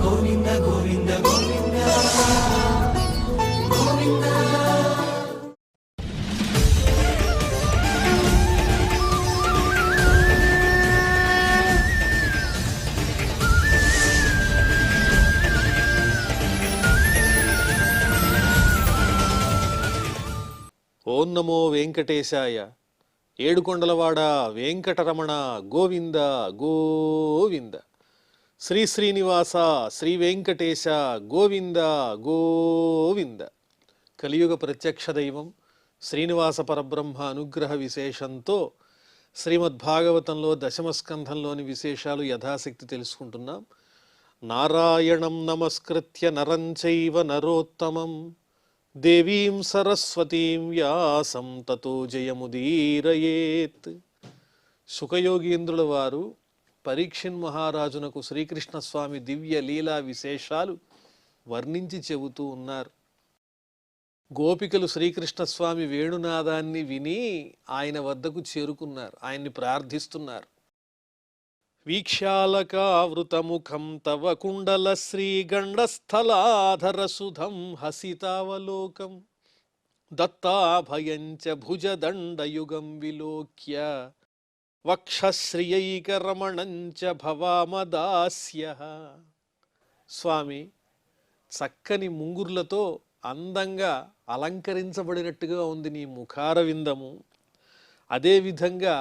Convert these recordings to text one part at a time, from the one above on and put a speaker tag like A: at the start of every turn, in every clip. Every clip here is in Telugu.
A: గోవింద గోవింద గోవింద గోవింద.
B: ఓం నమో వెంకటేశాయ. ఏడుకొండలవాడ వెంకటరమణ గోవింద గోవింద. శ్రీ శ్రీనివాస శ్రీ వెంకటేశ గోవింద గోవింద. కలియుగ ప్రత్యక్ష దైవం శ్రీనివాస పరబ్రహ్మ అనుగ్రహ విశేషంతో శ్రీమద్భాగవతంలో దశమస్కంధంలోని విశేషాలు యథాశక్తి తెలుసుకుంటున్నాం. నారాయణం నమస్కృత్య నరం చైవ నరోత్తమం దేవీం సరస్వతీం వ్యాసం తతో జయముదీరయేత్. శుకయోగీంద్రుల వారు పరీక్షిన్ మహారాజునకు శ్రీకృష్ణస్వామి దివ్య లీలా విశేషాలు వర్ణించి చెబుతూ ఉన్నారు. గోపికలు శ్రీకృష్ణస్వామి వేణునాదాన్ని విని ఆయన వద్దకు చేరుకున్నారు, ఆయన్ని ప్రార్థిస్తున్నారు. వీక్షాలకావృతముఖం తవ కుండల శ్రీగండస్థలాధరసుధం హసితావలోకం దత్తాభయంచ భుజదండయుగం విలోక్య వక్షశ్రియైకరమణంచ భవామదాస్య. స్వామి, చక్కని ముంగుర్లతో అందంగా అలంకరించబడినట్టుగా ఉంది నీ ముఖారవిందము. అదేవిధంగా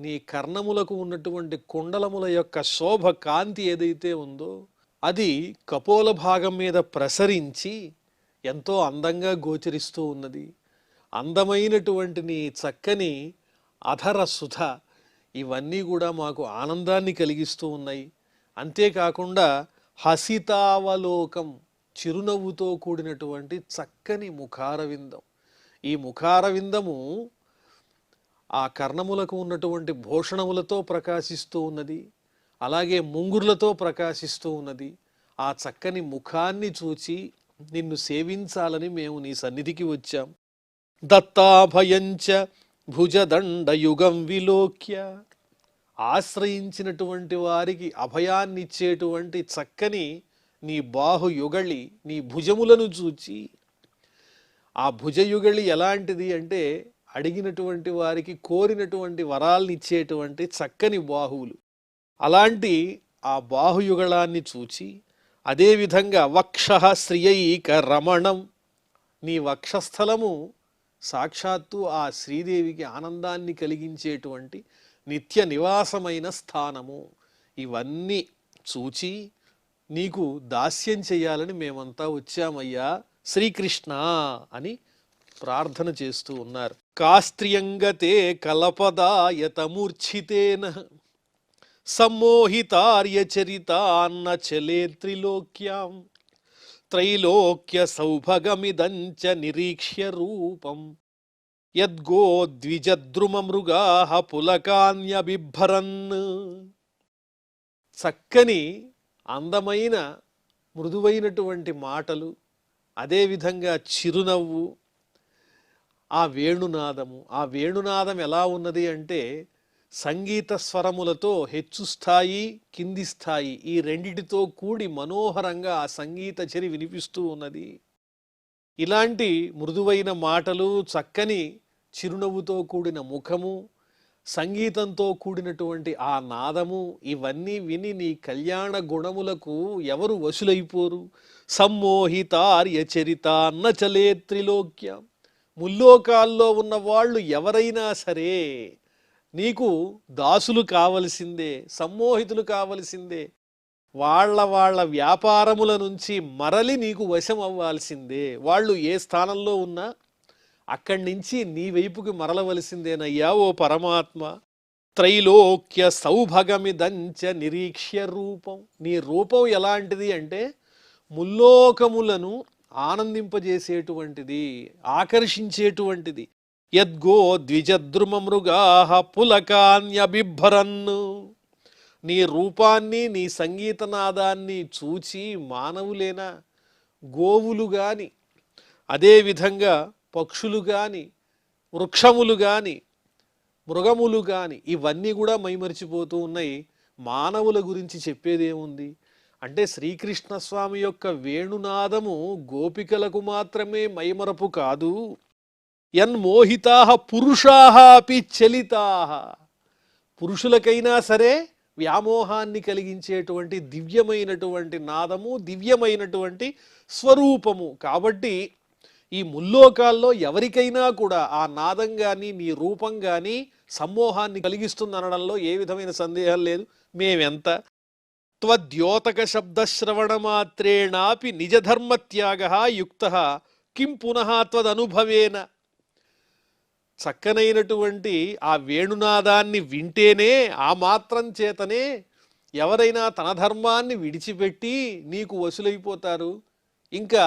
B: నీ కర్ణములకు ఉన్నటువంటి కుండలముల యొక్క శోభ కాంతి ఏదైతే ఉందో అది కపోల భాగం మీద ప్రసరించి ఎంతో అందంగా గోచరిస్తూ ఉన్నది. అందమైనటువంటి నీ చక్కని అధర సుధ ఇవన్నీ కూడా మాకు ఆనందాన్ని కలిగిస్తూ ఉన్నాయి. అంతేకాకుండా హసితావలోకం, చిరునవ్వుతో కూడినటువంటి చక్కని ముఖారవిందం. ఈ ముఖారవిందము ఆ కర్ణములకు ఉన్నటువంటి భూషణములతో ప్రకాశిస్తూ ఉన్నది, అలాగే ముంగుర్లతో ప్రకాశిస్తూ ఉన్నది. ఆ చక్కని ముఖాన్ని చూచి నిన్ను సేవించాలని మేము నీ సన్నిధికి వచ్చాం. దత్తాభయంచ భుజదండయుగం విలోక్య, ఆశ్రయించినటువంటి వారికి అభయాన్నిచ్చేటువంటి చక్కని నీ బాహుయుగళి, నీ భుజములను చూచి, ఆ భుజయుగళి ఎలాంటిది అంటే అడిగినటువంటి వారికి కోరినటువంటి వరాల్ని ఇచ్చేటువంటి చక్కని బాహువులు. అలాంటి ఆ బాహుయుగళాన్ని చూచి, అదేవిధంగా వక్షః శ్రియైక రమణం, నీ వక్షస్థలము సాక్షాత్తు ఆ శ్రీదేవికి ఆనందాన్ని కలిగించేటువంటి నిత్య నివాసమైన స్థానము. ఇవన్నీ చూచి నీకు దాస్యం చెయ్యాలని మేమంతా వచ్చామయ్యా శ్రీకృష్ణ అని ప్రార్థన చేస్తూ ఉన్నారు. కాస్త్రియంగతే కలపదాయతమూర్ఛితేన సమ్మోహితార్యచరితాన్న చలే త్రిలోక్యాం త్రైలోక్య సౌభగమిదంచ నిరీక్ష్య రూపం యద్గోద్విజద్రుమమృగాః పులకాన్యబిభ్రన్. చక్కని అందమైన మృదువైనటువంటి మాటలు, అదేవిధంగా చిరునవ్వు, ఆ వేణునాదము. ఆ వేణునాదం ఎలా ఉన్నది అంటే సంగీత స్వరములతో హెచ్చు స్థాయి కింది స్థాయి ఈ రెండిటితో కూడి మనోహరంగా ఆ సంగీత చరి వినిపిస్తూ ఉన్నది. ఇలాంటి మృదువైన మాటలు, చక్కని చిరునవ్వుతో కూడిన ముఖము, సంగీతంతో కూడినటువంటి ఆ నాదము, ఇవన్నీ విని నీ కళ్యాణ గుణములకు ఎవరు వశులైపోరు. సమ్మోహితార్య చరితాన్న చలే త్రిలోక్యం, ముల్లోకాల్లో ఉన్న వాళ్ళు ఎవరైనా సరే నీకు దాసులు కావలసిందే, సమ్మోహితులు కావలసిందే. వాళ్ళ వ్యాపారముల నుంచి మరలి నీకు వశం అవ్వాల్సిందే. వాళ్ళు ఏ స్థానంలో ఉన్నా అక్కడి నుంచి నీ వైపుకి మరలవలసిందేనయ్యా ఓ పరమాత్మ. త్రైలోక్య సౌభగమిదంచ నిరీక్ష్య రూపం, నీ రూపం ఎలాంటిది అంటే ముల్లోకములను ఆనందింపజేసేటువంటిది, ఆకర్షించేటువంటిది. యద్గో ద్విజద్రుమమృగాః పులకాన్యబిభ్రన్, నీ రూపాన్ని నీ సంగీతనాదాన్ని చూచి మానవులేనా, గోవులు గాని, అదేవిధంగా పక్షులు గాని, వృక్షములు గాని, మృగములు గాని, ఇవన్నీ కూడా మైమరిచిపోతూ ఉన్నాయి. మానవుల గురించి చెప్పేదేముంది? అంటే శ్రీకృష్ణ స్వామి యొక్క వేణునాదము గోపికలకు మాత్రమే మైమరపు కాదు. యన్మోహితాః పురుషాః అపి చలితాః, పురుషులకైనా సరే వ్యామోహాన్ని కలిగించేటువంటి దివ్యమైనటువంటి నాదము, దివ్యమైనటువంటి స్వరూపము. కాబట్టి ఈ ముల్లోకాల్లో ఎవరికైనా కూడా ఆ నాదం కానీ నీ రూపం కానీ సమ్మోహాన్ని కలిగిస్తుందనడంలో ఏ విధమైన సందేహం లేదు. మేమెంత త్వద్యోతక శబ్దశ్రవణమాత్రేణాపి నిజధర్మత్యాగ యుక్త కిం పునః త్వదనుభవేన. చక్కనైనటువంటి ఆ వేణునాదాన్ని వింటేనే, ఆ మాత్రం చేతనే ఎవరైనా తన ధర్మాన్ని విడిచిపెట్టి నీకు వశులైపోతారు. ఇంకా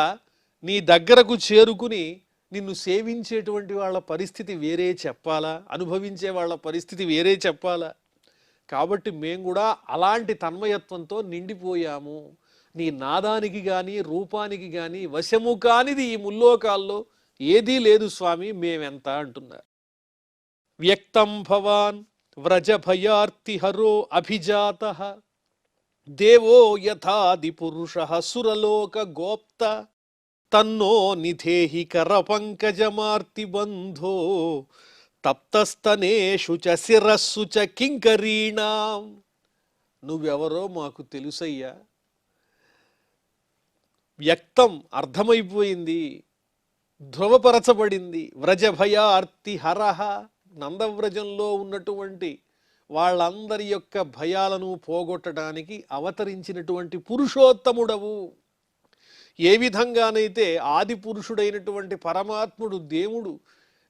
B: నీ దగ్గరకు చేరుకుని నిన్ను సేవించేటువంటి వాళ్ళ పరిస్థితి వేరే చెప్పాలా, అనుభవించే వాళ్ళ పరిస్థితి వేరే చెప్పాలా. కాబట్టి మేము కూడా అలాంటి తన్మయత్వంతో నిండిపోయాము. నీ నాదానికి కానీ రూపానికి కానీ వశము కానిది ఈ ముల్లోకాల్లో ఏదీ లేదు స్వామి, మేమెంత అంటున్నారు. వ్యక్తం భవాన్ వ్రజభయార్తిహరో అభిజాతః దేవో యథాది పురుషః సురలోక గోప్త తన్నో నిధేహి కర పంకజమార్తి బంధో తప్తస్తనేషు చ శిరస్సు చ కింకరీణాం. నువ్వెవరో మాకు తెలుసయ్యా. వ్యక్తం అర్థమైపోయింది, ధ్రువపరచబడింది. వ్రజభయార్తి హరహ, నందవ్రజంలో ఉన్నటువంటి వాళ్ళందరి యొక్క భయాలను పోగొట్టడానికి అవతరించినటువంటి పురుషోత్తముడవు. ఏ విధంగానైతే ఆది పురుషుడైనటువంటి పరమాత్ముడు దేవుడు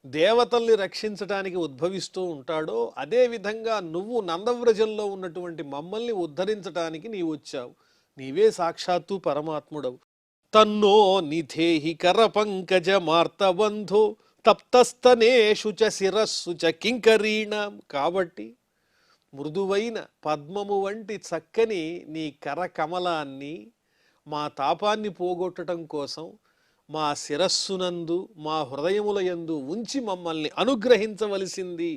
B: దేవతల్ని రక్షించడానికి ఉద్భవిస్తూ ఉంటాడో, అదేవిధంగా నువ్వు నందవ్రజంలో ఉన్నటువంటి మమ్మల్ని ఉద్ధరించడానికి నీవు వచ్చావు. నీవే సాక్షాత్తు పరమాత్ముడవు. తన్నో నిధేహి కర పంకజ మార్తబంధో తప్తస్తనేషు చ శిరస్సు చ కింకరీణాం. కాబట్టి మృదువైన పద్మము వంటి చక్కని నీ కర కమలాన్ని మా తాపాన్ని పోగొట్టడం కోసం మా శిరస్సునందు మా హృదయములయందు ఉంచి మమ్మల్ని అనుగ్రహించవలసింది.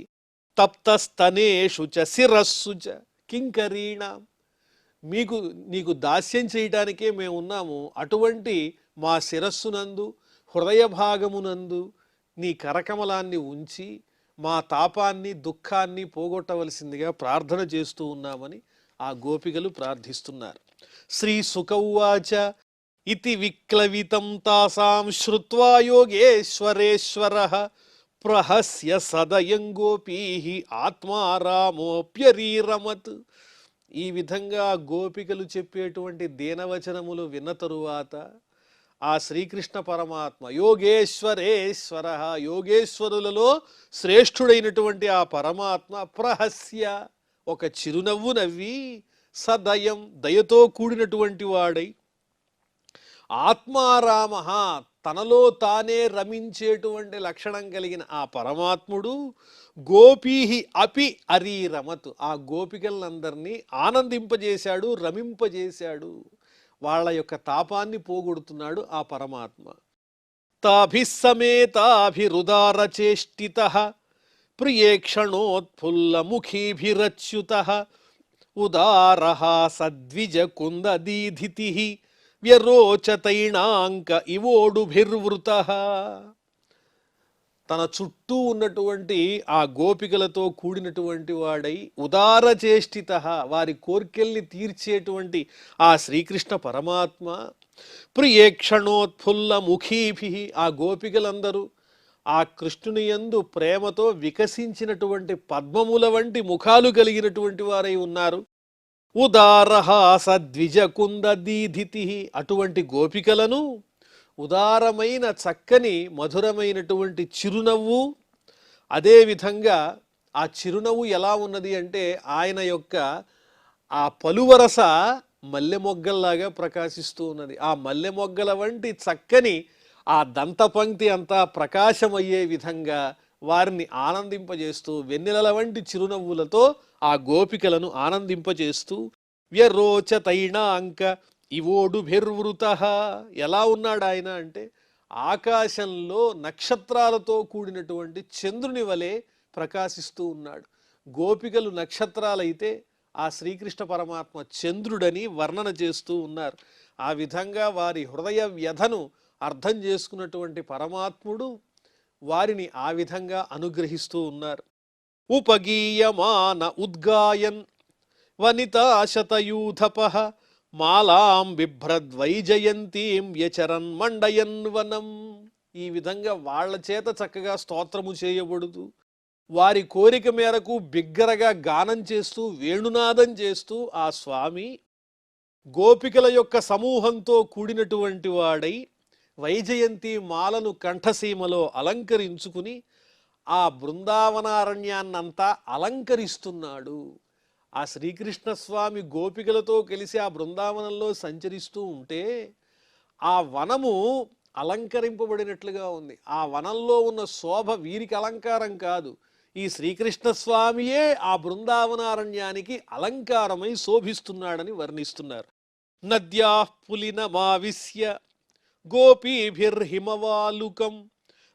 B: తప్తస్తనేషు చ శిరస్సు చ కింకరీణాం. నీకు దాస్యం చేయటానికే మేము ఉన్నాము. అటువంటి మా శిరస్సునందు హృదయ భాగమునందు నీ కరకమలాన్ని ఉంచి మా తాపాన్ని దుఃఖాన్ని పోగొట్టవలసిందిగా ప్రార్థన చేస్తూ ఉన్నామని ఆ గోపికలు ప్రార్థిస్తున్నారు. శ్రీ సుకౌవాచ ఇతి విక్లవితం తాసాం శ్రుత్వా యోగేశ్వరేశ్వరః ప్రహస్య సదయం గోపీః ఆత్మారామోప్యరీరమత్. ఈ విధంగా గోపికలు చెప్పేటువంటి దీనవచనములు విన్న తరువాత ఆ శ్రీకృష్ణ పరమాత్మ యోగేశ్వరేశ్వర, యోగేశ్వరులలో శ్రేష్ఠుడైనటువంటి ఆ పరమాత్మ ప్రహస్య, ఒక చిరునవ్వు నవ్వి, సదయం, దయతో కూడినటువంటి వాడై, ఆత్మారామ, తనలో తానే రమించేటువంటి లక్షణం కలిగిన ఆ పరమాత్ముడు గోపీహి అపి అరీరమత్, ఆ గోపికలందరినీ ఆనందింపజేశాడు, రమింపజేశాడు. వాళ్ళ యొక్క తాపాన్ని పోగొడుతున్నాడు ఆ పరమాత్మ. తాభిస్సమేతాభిరుదార చేష్టితః ప్రియేక్షణోత్ఫుల్లముఖీభిరచ్యుతః ఉదారః సద్విజ కుందదీధితిః వ్యరోచతైణాంక ఇవోడుభిర్వృతః. తన చుట్టూ ఉన్నటువంటి ఆ గోపికలతో కూడినటువంటి వాడై ఉదారచేష్టితః, వారి కోర్కెల్ని తీర్చేటువంటి ఆ శ్రీకృష్ణ పరమాత్మ ప్రియేక్షణోత్ఫుల్ల ముఖీభిః, ఆ గోపికలందరూ ఆ కృష్ణుని యందు ప్రేమతో వికసించినటువంటి పద్మముల వంటి ముఖాలు కలిగినటువంటి వారై ఉన్నారు. ఉదారః సద్విజ కుందదీధితిః, అటువంటి గోపికలను ఉదారమైన చక్కని మధురమైనటువంటి చిరునవ్వు, అదేవిధంగా ఆ చిరునవ్వు ఎలా ఉన్నది అంటే ఆయన యొక్క ఆ పలువరస మల్లె మొగ్గల్లాగా ప్రకాశిస్తూ ఉన్నది. ఆ మల్లె మొగ్గల వంటి చక్కని ఆ దంతపంక్తి అంతా ప్రకాశమయ్యే విధంగా వారిని ఆనందింపజేస్తూ, వెన్నెలల వంటి చిరునవ్వులతో ఆ గోపికలను ఆనందింపజేస్తూ, వ్యరోచతైణాంక ఇవోడుభిర్వృతః, ఎలా ఉన్నాడు ఆయన అంటే ఆకాశంలో నక్షత్రాలతో కూడినటువంటి చంద్రుని వలె ప్రకాశిస్తూ ఉన్నాడు. గోపికలు నక్షత్రాలైతే ఆ శ్రీకృష్ణ పరమాత్మ చంద్రుడని వర్ణన చేస్తూ ఉన్నారు. ఆ విధంగా వారి హృదయ వ్యధను అర్థం చేసుకున్నటువంటి పరమాత్ముడు వారిని ఆ విధంగా అనుగ్రహిస్తూ ఉన్నారు. ఉపగీయమాన ఉద్గాయన్ వనితాశతయూథపః మాలాం బిభ్రద్వైజయంతీం యచరన్ మండయన్ వనం. ఈ విధంగా వాళ్ళ చేత చక్కగా స్తోత్రము చేయబడుతూ వారి కోరిక మేరకు బిగ్గరగా గానం చేస్తూ వేణునాదం చేస్తూ ఆ స్వామి గోపికల యొక్క సమూహంతో కూడినటువంటి వాడై వైజయంతి మాలను కంఠసీమలో అలంకరించుకుని ఆ బృందావనారణ్యాన్నంతా అలంకరిస్తున్నాడు. ఆ శ్రీకృష్ణ స్వామి గోపికలతో కలిసి ఆ బృందావనంలో సంచరిస్తూ ఉంటే ఆ వనము అలంకరింపబడినట్లుగా ఉంది. ఆ వనంలో ఉన్న శోభ వీరికి అలంకారం కాదు, ఈ శ్రీకృష్ణ స్వామియే ఆ బృందావనారణ్యానికి అలంకారమై శోభిస్తున్నాడని వర్ణిస్తున్నారు. నద్యా పులినమావిశ్య గోపీభిర్హిమవాలుకం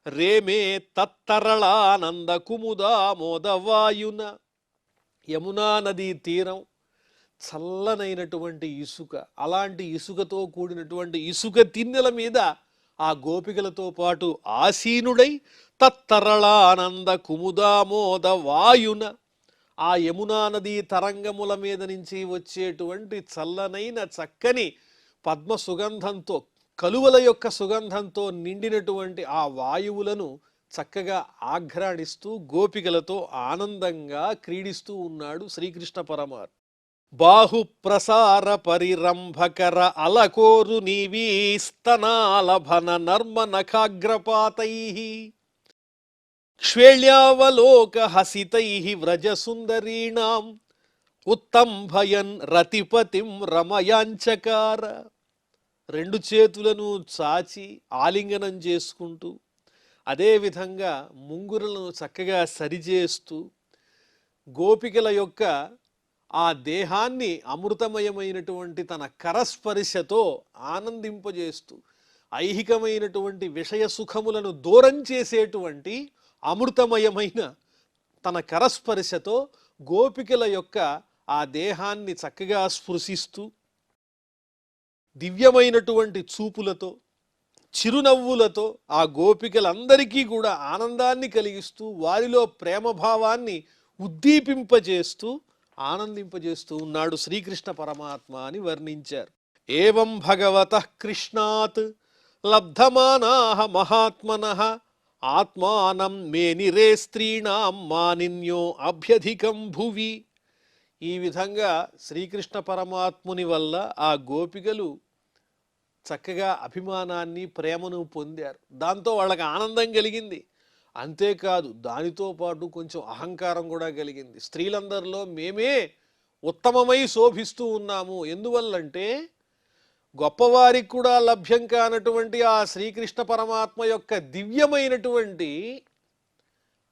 B: రేమే తత్తరళానంద కుముదామోదవాయున. యమునా నదీ తీరం చల్లనైనటువంటి ఇసుక, అలాంటి ఇసుకతో కూడినటువంటి ఇసుక తిన్నెల మీద ఆ గోపికలతో పాటు ఆసీనుడై తత్తరళానంద కుముదామోద వాయున ఆ యమునా నదీ తరంగముల మీద నుంచి వచ్చేటువంటి చల్లనైన చక్కని పద్మ సుగంధంతో, కలువల యొక్క సుగంధంతో నిండినటువంటి ఆ వాయువులను చక్కగా ఆఘ్రాణిస్తూ గోపికలతో ఆనందంగా క్రీడిస్తూ ఉన్నాడు శ్రీకృష్ణ పరమాత్మ. బాహుప్రసార పరిరంభకర అలకోరు నీవీస్తనాలభన నర్మ నఖాగ్రపాతైః క్షేళ్యావలోక హసితైః వ్రజసుందరీణాం ఉత్తంభయన్ రతిపతిం రమయాంచకార. రెండు చేతులను చాచి ఆలింగనం చేసుకుంటూ అదేవిధంగా ముంగురులను చక్కగా సరిచేస్తూ గోపికల యొక్క ఆ దేహాన్ని అమృతమయమైనటువంటి తన కరస్పర్శతో ఆనందింపజేస్తూ ఐహికమైనటువంటి విషయ సుఖములను దూరం చేసేటువంటి అమృతమయమైన తన కరస్పర్శతో గోపికల యొక్క ఆ దేహాన్ని చక్కగా స్పృశిస్తూ దివ్యమైనటువంటి చూపులతో చిరునవ్వులతో ఆ గోపికలందరికీ కూడా ఆనందాన్ని కలిగిస్తూ వారిలో ప్రేమభావాన్ని ఉద్దీపింపజేస్తూ ఆనందింపజేస్తూ ఉన్నాడు శ్రీకృష్ణ పరమాత్మ అని వర్ణించారు. ఏవం భగవతః కృష్ణాత్ లబ్ధమానాః మహాత్మనః ఆత్మానం మేనిరే స్త్రీణాం మానిన్యో అభ్యధికం భువి. ఈ విధంగా శ్రీకృష్ణ పరమాత్ముని వల్ల ఆ గోపికలు చక్కగా అభిమానాన్ని ప్రేమను పొందారు. దాంతో వాళ్ళకి ఆనందం కలిగింది. అంతేకాదు దానితో పాటు కొంచెం అహంకారం కూడా కలిగింది. స్త్రీలందరిలో మేమే ఉత్తమమై శోభిస్తూ ఉన్నాము. ఎందువల్లంటే గొప్పవారికి కూడా లభ్యం కానటువంటి ఆ శ్రీకృష్ణ పరమాత్మ యొక్క దివ్యమైనటువంటి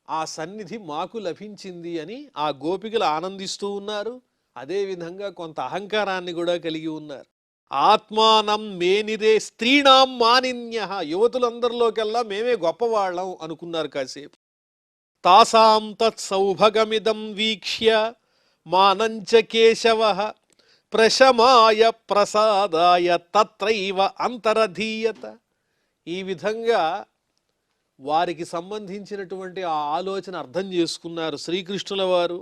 B: ఆ సన్నిధి మాకు లభించింది అని ఆ గోపికలు ఆనందిస్తూ ఉన్నారు. అదేవిధంగా కొంత అహంకారాన్ని కూడా కలిగి ఉన్నారు. ఆత్మానం మేనిరే స్త్రీణాం మానిన్యః. యువతులందరిలోకెల్లా మేమే గొప్పవాళ్ళం అనుకున్నారు కాసేపు. తాసాం తత్సౌభగమిదం వీక్ష్య మానంచ కేశవః ప్రశమాయ ప్రసాదాయ తత్రైవ అంతరధీయత. ఈ విధంగా వారికి సంబంధించినటువంటి ఆ ఆలోచన అర్థం చేసుకున్నారు శ్రీకృష్ణుల వారు.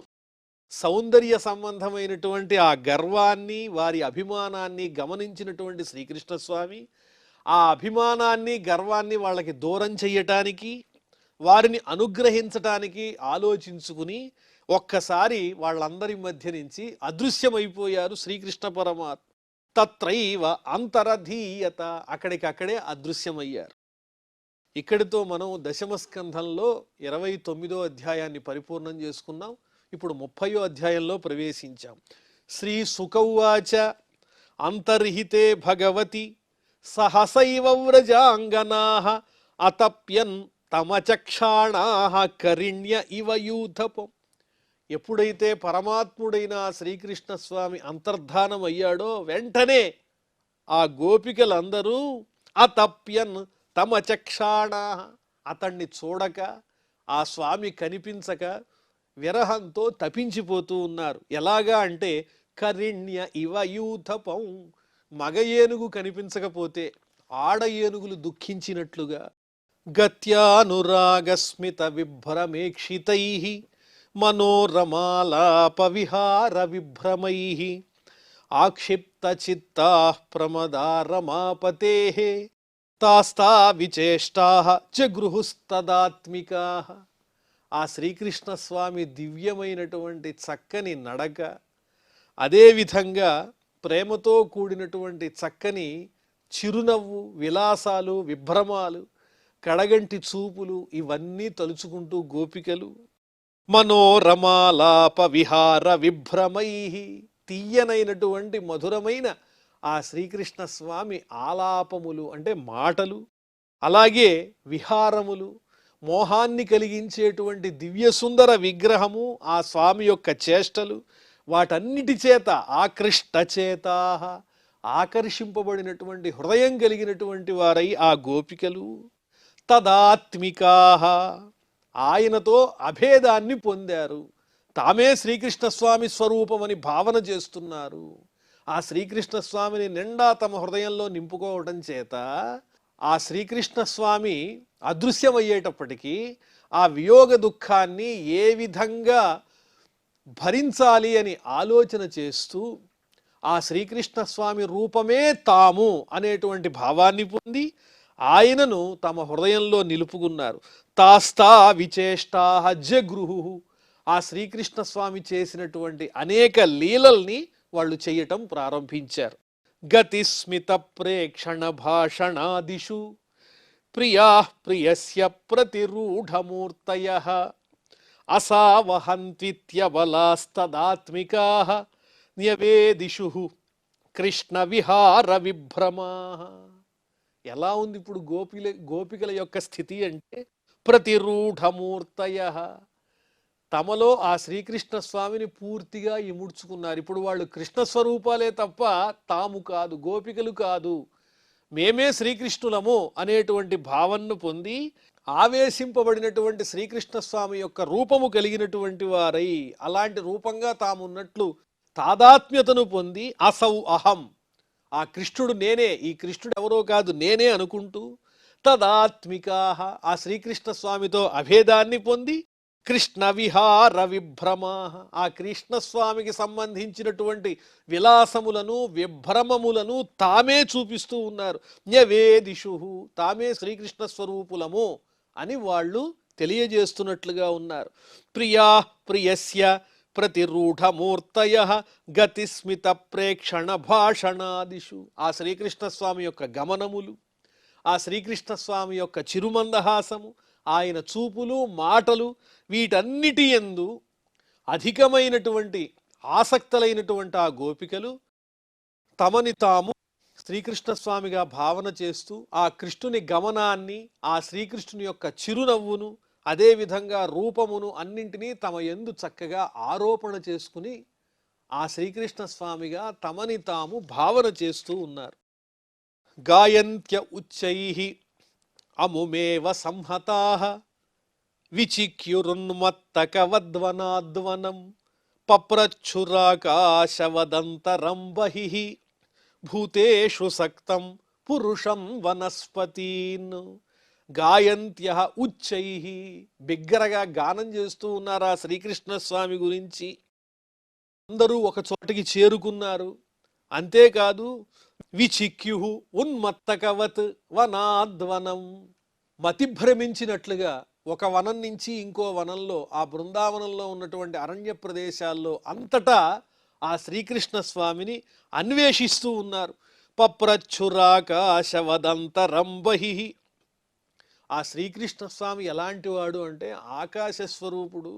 B: సౌందర్య సంబంధమైనటువంటి ఆ గర్వాన్ని, వారి అభిమానాన్ని గమనించినటువంటి శ్రీకృష్ణ స్వామి ఆ అభిమానాన్ని గర్వాన్ని వాళ్ళకి దూరం చెయ్యటానికి, వారిని అనుగ్రహించటానికి ఆలోచించుకుని ఒక్కసారి వాళ్ళందరి మధ్య నుంచి అదృశ్యమైపోయారు శ్రీకృష్ణ పరమాత్మ. తత్రైవ అంతరధీయత. అక్కడికక్కడే అదృశ్యమయ్యారు. ఇక్కడితో మనం దశమ స్కంధంలో 29వ అధ్యాయాన్ని పరిపూర్ణం చేసుకున్నాం. ఇప్పుడు 30వ అధ్యాయంలో ప్రవేశించాం. శ్రీ సుకౌవాచ అంతర్హితే భగవతి సహసైవ వ్రజాంగనాః అతప్యన్ తమచక్షాణాః కరిణ్య ఇవ యూథపం. ఎప్పుడైతే పరమాత్ముడైన శ్రీకృష్ణ స్వామి అంతర్ధానం అయ్యాడో వెంటనే ఆ గోపికలందరూ అతప్యన్ తమచక్షాణాః, అతన్ని చూడక, ఆ స్వామి కనిపించక విరహంతో తపించిపోతూ ఉన్నారు. ఎలాగా అంటే కరిణ్య ఇవ యూథపం, మగ ఏనుగు కనిపించకపోతే ఆడ ఏనుగులు దుఃఖించినట్లుగా, గత్యానురాగస్మిత విభ్రమేక్షితై మనోరమాలాప విహార విభ్రమై ఆక్షిప్త చిత్తా ప్రమదా రమాపతే తాస్తా విచేష్టా జగృహుస్తదాత్మికా. ఆ శ్రీకృష్ణ స్వామి దివ్యమైనటువంటి చక్కని నడక, అదేవిధంగా ప్రేమతో కూడినటువంటి చక్కని చిరునవ్వు, విలాసాలు, విభ్రమాలు, కడగంటి చూపులు, ఇవన్నీ తలుచుకుంటూ గోపికలు మనోరమాలాప విహార విభ్రమై, తీయనైనటువంటి మధురమైన ఆ శ్రీకృష్ణ స్వామి ఆలాపములు అంటే మాటలు, అలాగే విహారములు, మోహాన్ని కలిగించేటువంటి దివ్య సుందర విగ్రహము, ఆ స్వామి యొక్క చేష్టలు, వాటన్నిటి చేత ఆకృష్ట చేతా, ఆకర్షింపబడినటువంటి హృదయం కలిగినటువంటి వారై ఆ గోపికలు తదాత్మికా, ఆయనతో అభేదాన్ని పొందారు. తామే శ్రీకృష్ణ స్వామి స్వరూపమని భావన చేస్తున్నారు. ఆ శ్రీకృష్ణ స్వామిని నిండా తమ హృదయంలో నింపుకోవడం చేత ఆ శ్రీకృష్ణ స్వామి అదృశ్యమయ్యేటప్పటికీ ఆ వియోగ దుఃఖాన్ని ఏ విధంగా భరించాలి అని ఆలోచన చేస్తూ ఆ శ్రీకృష్ణ స్వామి రూపమే తాము అనేటువంటి భావాన్ని పొంది ఆయనను తమ హృదయంలో నిలుపుకున్నారు. తాస్తా విచేష్టా జగృహు, ఆ శ్రీకృష్ణ స్వామి చేసినటువంటి అనేక లీలల్ని వాళ్ళు చేయటం ప్రారంభించారు. గతిస్మిత ప్రేక్షణ భాషణాదిషు ప్రియా ప్రియస్య ప్రతిరూఢమూర్తయః అసావహంత్విత్యబలాస్తదాత్మికా న్యవేదిషు కృష్ణ విహార విభ్రమా. ఎలా ఉంది ఇప్పుడు గోపికల యొక్క స్థితి అంటే ప్రతిరూఢమూర్తయః, తమలో ఆ శ్రీకృష్ణ స్వామిని పూర్తిగా ఇముడ్చుకున్నారు. ఇప్పుడు వాళ్ళు కృష్ణ స్వరూపాలే తప్ప తాము కాదు, గోపికలు కాదు, మేమే శ్రీకృష్ణులము అనేటువంటి భావనను పొంది ఆవేశింపబడినటువంటి శ్రీకృష్ణ స్వామి యొక్క రూపము కలిగినటువంటి వారై అలాంటి రూపంగా తామున్నట్లు తాదాత్మ్యతను పొంది అసౌ అహం, ఆ కృష్ణుడు నేనే, ఈ కృష్ణుడు ఎవరో కాదు నేనే అనుకుంటూ తదాత్మికా, ఆ శ్రీకృష్ణ స్వామితో అభేదాన్ని పొంది కృష్ణ విహార విభ్రమా, ఆ కృష్ణస్వామికి సంబంధించినటువంటి విలాసములను విభ్రమములను తామే చూపిస్తూ ఉన్నారు. న్యవేదిషు, తామే శ్రీకృష్ణ స్వరూపులము అని వాళ్ళు తెలియజేస్తున్నట్లుగా ఉన్నారు. ప్రియా ప్రియస్య ప్రతిరూఢమూర్తయః గతిస్మిత ప్రేక్షణ భాషణాదిషు, ఆ శ్రీకృష్ణ స్వామి యొక్క గమనములు, ఆ శ్రీకృష్ణ స్వామి యొక్క చిరుమందహాసము, ఆయన చూపులు మాటలు, వీటన్నిటి యందు అధికమైనటువంటి ఆసక్తులైనటువంటి ఆ గోపికలు తమని తాము శ్రీకృష్ణ స్వామిగా భావన చేస్తూ ఆ కృష్ణుని గమనాన్ని, ఆ శ్రీకృష్ణుని యొక్క చిరునవ్వును, అదేవిధంగా రూపమును అన్నింటినీ తమ యందు చక్కగా ఆరోపణ చేసుకుని ఆ శ్రీకృష్ణ స్వామిగా తమని తాము భావన చేస్తూ ఉన్నారు. గాయంత్య ఉచ్చైః అముమేవ సంహతాః విచిక్యురున్మత్తకవద్వనాద్వనం పప్రచ్ఛురాకాశవదంతరం బహిః భూతేషు సక్తం పురుషం వనస్పతీన్. గాయంత్యః ఉచ్చైః, బిగ్గరగా గానం చేస్తూ ఉన్నారు ఆ శ్రీకృష్ణ స్వామి గురించి. అందరూ ఒక చోటికి చేరుకున్నారు. అంతేకాదు విచిక్యు ఉన్మత్తకవత్ వనాద్వనం, మతిభ్రమించినట్లుగా ఒక వనం నుంచి ఇంకో వనంలో, ఆ బృందావనంలో ఉన్నటువంటి అరణ్య ప్రదేశాల్లో అంతటా ఆ శ్రీకృష్ణ స్వామిని అన్వేషిస్తూ ఉన్నారు. పప్రచ్ఛురాకాశవదంతరం బహిః, ఆ శ్రీకృష్ణ స్వామి ఎలాంటి వాడు అంటే ఆకాశ స్వరూపుడు.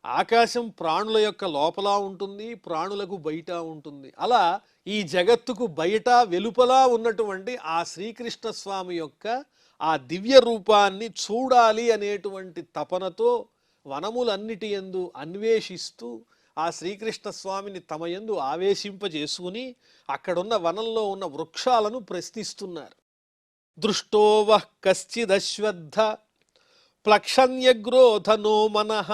B: ఆకాశం ప్రాణుల యొక్క లోపల ఉంటుంది, ప్రాణులకు బయట ఉంటుంది. అలా ఈ జగత్తుకు బయట వెలుపలా ఉన్నటువంటి ఆ శ్రీకృష్ణ స్వామి యొక్క ఆ దివ్య రూపాన్ని చూడాలి అనేటువంటి తపనతో వనములన్నిటి యందు అన్వేషిస్తూ ఆ శ్రీకృష్ణ స్వామిని తమ యందు ఆవేశింపజేసుకుని అక్కడున్న వనంలో ఉన్న వృక్షాలను ప్రశ్నిస్తున్నారు. దృష్టోవః కశ్చిదశ్వద్ధ ప్లక్షణ్యగ్రోధనో మనః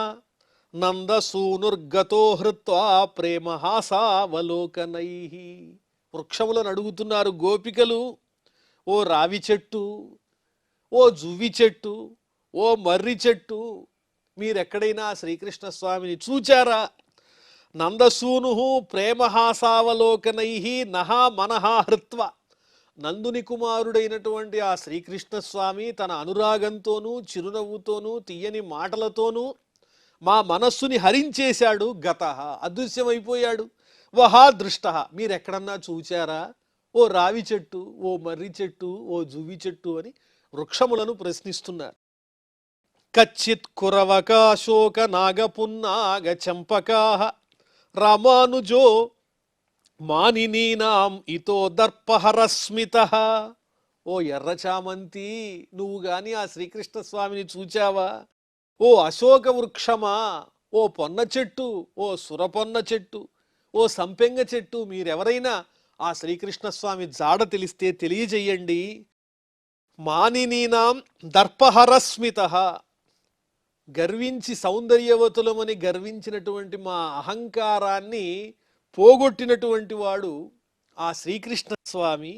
B: నందసూనుర్గతో హృత్వా ప్రేమహాసావలోకనై. వృక్షములను అడుగుతున్నారు గోపికలు, ఓ రావి చెట్టు, ఓ జువ్వి చెట్టు, ఓ మర్రి చెట్టు, మీరెక్కడైనా శ్రీకృష్ణ స్వామిని చూచారా? నందసూను ప్రేమహాసావలోకనై నహా మనహా హృత్వ. నందుని కుమారుడైనటువంటి ఆ శ్రీకృష్ణ స్వామి తన అనురాగంతోనూ చిరునవ్వుతోనూ తీయని మాటలతోనూ మా మనస్సుని హరించేశాడు. గతః అదృశ్యమైపోయాడు. వహా దృష్ట, మీరెక్కడన్నా చూచారా? ఓ రావి చెట్టు, ఓ మర్రి చెట్టు, ఓ జువ్వి చెట్టు అని వృక్షములను ప్రశ్నిస్తున్నారు. కచ్చిత్ కురవకాశోక నాగపున్నాగ చంపకాహ రామానుజో మానినీనాం ఇతో దర్పహరస్మితః. ఓ ఎర్రచామంతి, నువ్వు గాని ఆ శ్రీకృష్ణ స్వామిని చూచావా? ఓ అశోక వృక్షమా, ఓ పొన్న చెట్టు, ఓ సురపొన్న చెట్టు, ఓ సంపెంగ చెట్టు, మీరెవరైనా ఆ శ్రీకృష్ణ స్వామి జాడ తెలిస్తే తెలియజేయండి. మానినీనాం దర్పహరస్మితః. గర్వించి సౌందర్యవతులమని గర్వించినటువంటి మా అహంకారాన్ని పోగొట్టినటువంటి వాడు ఆ శ్రీకృష్ణ స్వామి.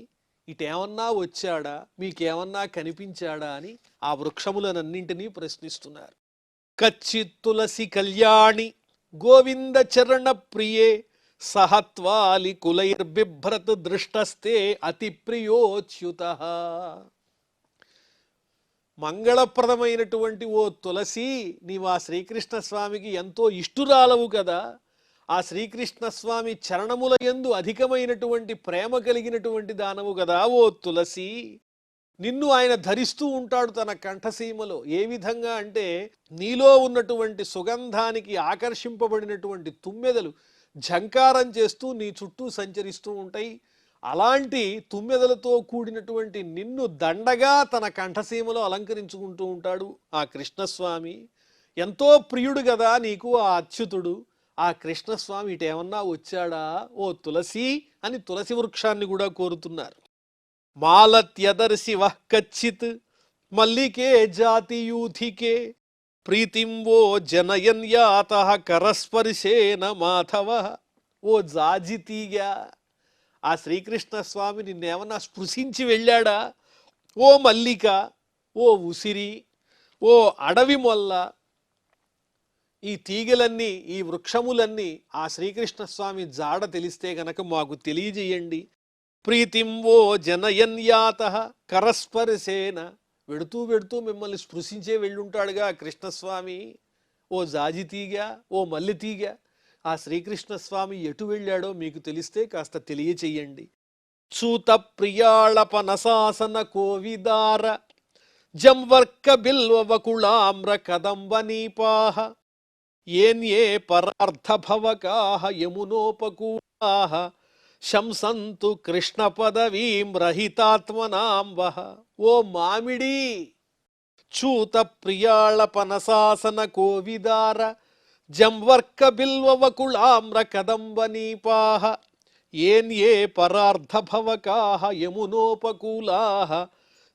B: ఇటేమన్నా వచ్చాడా, మీకేమన్నా కనిపించాడా అని ఆ వృక్షములనన్నింటినీ ప్రశ్నిస్తున్నారు. కచ్చిత్ తులసి కళ్యాణి గోవింద చరణ ప్రియే సహత్వాలి కులైర్బిభ్రత్ దృష్టస్తే అతి ప్రియోచ్యుతః. మంగళప్రదమైనటువంటి ఓ తులసి, నీవు ఆ శ్రీకృష్ణ స్వామికి ఎంతో ఇష్టురాలవు కదా. ఆ శ్రీకృష్ణ స్వామి చరణముల యందు అధికమైనటువంటి ప్రేమ కలిగినటువంటి దానవు కదా ఓ తులసి. నిన్ను ఆయన ధరిస్తూ ఉంటాడు తన కంఠసీమలో. ఏ విధంగా అంటే, నీలో ఉన్నటువంటి సుగంధానికి ఆకర్షింపబడినటువంటి తుమ్మెదలు ఝంకారం చేస్తూ నీ చుట్టూ సంచరిస్తూ ఉంటాయి. అలాంటి తుమ్మెదలతో కూడినటువంటి నిన్ను దండగా తన కంఠసీమలో అలంకరించుకుంటూ ఉంటాడు ఆ కృష్ణస్వామి. ఎంతో ప్రియుడు కదా నీకు ఆ అచ్యుతుడు. ఆ కృష్ణస్వామి ఇటేమన్నా వచ్చాడా ఓ తులసి అని తులసి వృక్షాన్ని కూడా కోరుతున్నారు. మాలత్యదర్శి వః కచ్చిత్ మల్లికే జాతియూథికే ప్రీతిం వో జనయన్ యాతః కరస్పర్శేన మాధవ. ఓ జాజితీగా, ఆ శ్రీకృష్ణ స్వామి నిన్నేమన్నా స్పృశించి వెళ్ళాడా? ఓ మల్లిక, ఓ ఉసిరి, ఓ అడవి మొల్ల, ఈ తీగలన్నీ, ఈ వృక్షములన్నీ ఆ శ్రీకృష్ణ స్వామి జాడ తెలిస్తే గనక మాకు తెలియజేయండి. ప్రీతిం వో జనయన్ యాతః కరస్పర్శేన. వెడుతూ వెడుతూ మిమ్మల్ని స్పృశించే వెళ్ళుంటాడుగా కృష్ణస్వామి. ఓ జాజితీగ, ఓ మల్లితీగ, ఆ శ్రీకృష్ణ స్వామి ఎటు వెళ్ళాడో మీకు తెలిస్తే కాస్త తెలియచేయండి. చూత ప్రియాళపనశాసన కోవిదార జంవర్క బిల్వ వకుళామ్ర కదంబనీపాహ ఏన్యే పరార్థభవకాహ యమునోపకూలాహ శంసంతు కృష్ణ పదవీం రహితాత్మనాం వహ. ఓ మామిడి, చూత ప్రియాళపనశాసన కోవిదార జంవర్క బిల్వ వకుళామ్ర కదంబనీపాహ ఏన్యే పరార్థభవకాహ యమునోపకూలాహ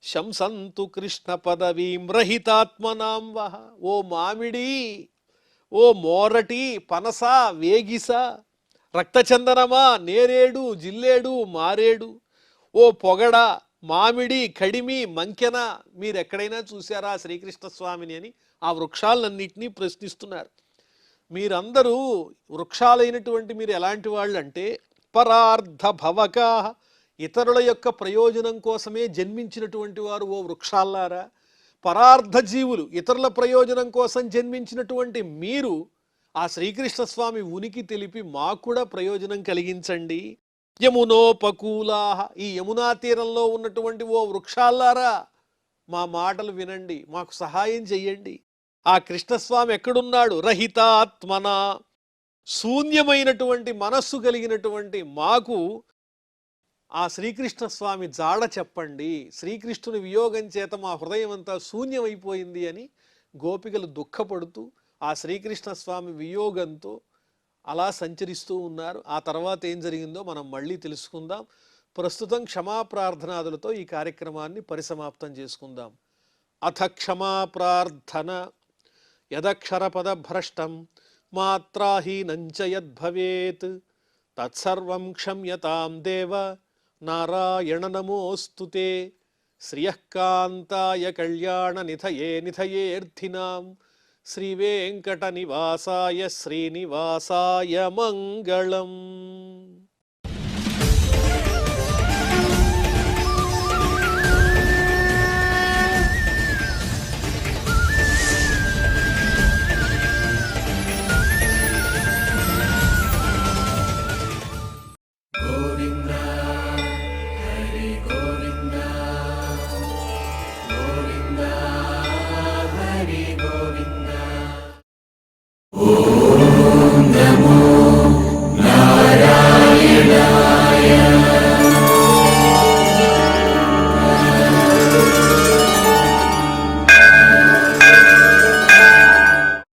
B: శంసంతు కృష్ణ పదవీం రహితాత్మనాం వహ. ఓ మామిడి, ఓ మోరటి, పనస, వేగిస, రక్తచందనమా, నేరేడు, జిల్లేడు, మారేడు, ఓ పొగడ, మామిడి, కడిమి, మంకెన, మీరెక్కడైనా చూశారా శ్రీకృష్ణ స్వామిని అని ఆ వృక్షాలన్నింటినీ ప్రశ్నిస్తున్నారు. మీరందరూ వృక్షాలైనటువంటి మీరు ఎలాంటి వాళ్ళు అంటే, పరార్థ భవకా, ఇతరుల యొక్క ప్రయోజనం కోసమే జన్మించినటువంటి వారు ఓ వృక్షాల్లారా. పరార్థ జీవులు, ఇతరుల ప్రయోజనం కోసం జన్మించినటువంటి మీరు ఆ శ్రీకృష్ణ స్వామి ఉనికి తెలిపి మాకు కూడా ప్రయోజనం కలిగించండి. యమునోపకూలాహ, ఈ యమునా తీరంలో ఉన్నటువంటి ఓ వృక్షాల్లారా, మా మాటలు వినండి, మాకు సహాయం చెయ్యండి. ఆ కృష్ణస్వామి ఎక్కడున్నాడు? రహితాత్మన, శూన్యమైనటువంటి మనస్సు కలిగినటువంటి మాకు ఆ శ్రీకృష్ణ స్వామి జాడ చెప్పండి. శ్రీకృష్ణుని వియోగం చేత మా హృదయం అంతా శూన్యమైపోయింది అని గోపికలు దుఃఖపడుతూ ఆ శ్రీకృష్ణ స్వామి వియోగంతో అలా సంచరిస్తూ ఉన్నారు. ఆ తర్వాత ఏం జరిగిందో మనం మళ్ళీ తెలుసుకుందాం. ప్రస్తుతం క్షమాప్రార్థనాదులతో ఈ కార్యక్రమాన్ని పరిసమాప్తం చేసుకుందాం. అథ క్షమాప్రార్థన. యదక్షరపదభ్రష్టం మాత్రాహీనం చ యద్భవేత్ తత్సర్వం క్షమ్యతాం దేవ నారాయణ నమోస్తుతే. శ్రియఃకాంతాయ కళ్యాణ నిధయే నిధయేర్థినాం శ్రీవేంకట నివాసాయ శ్రీనివాసాయ మంగళం.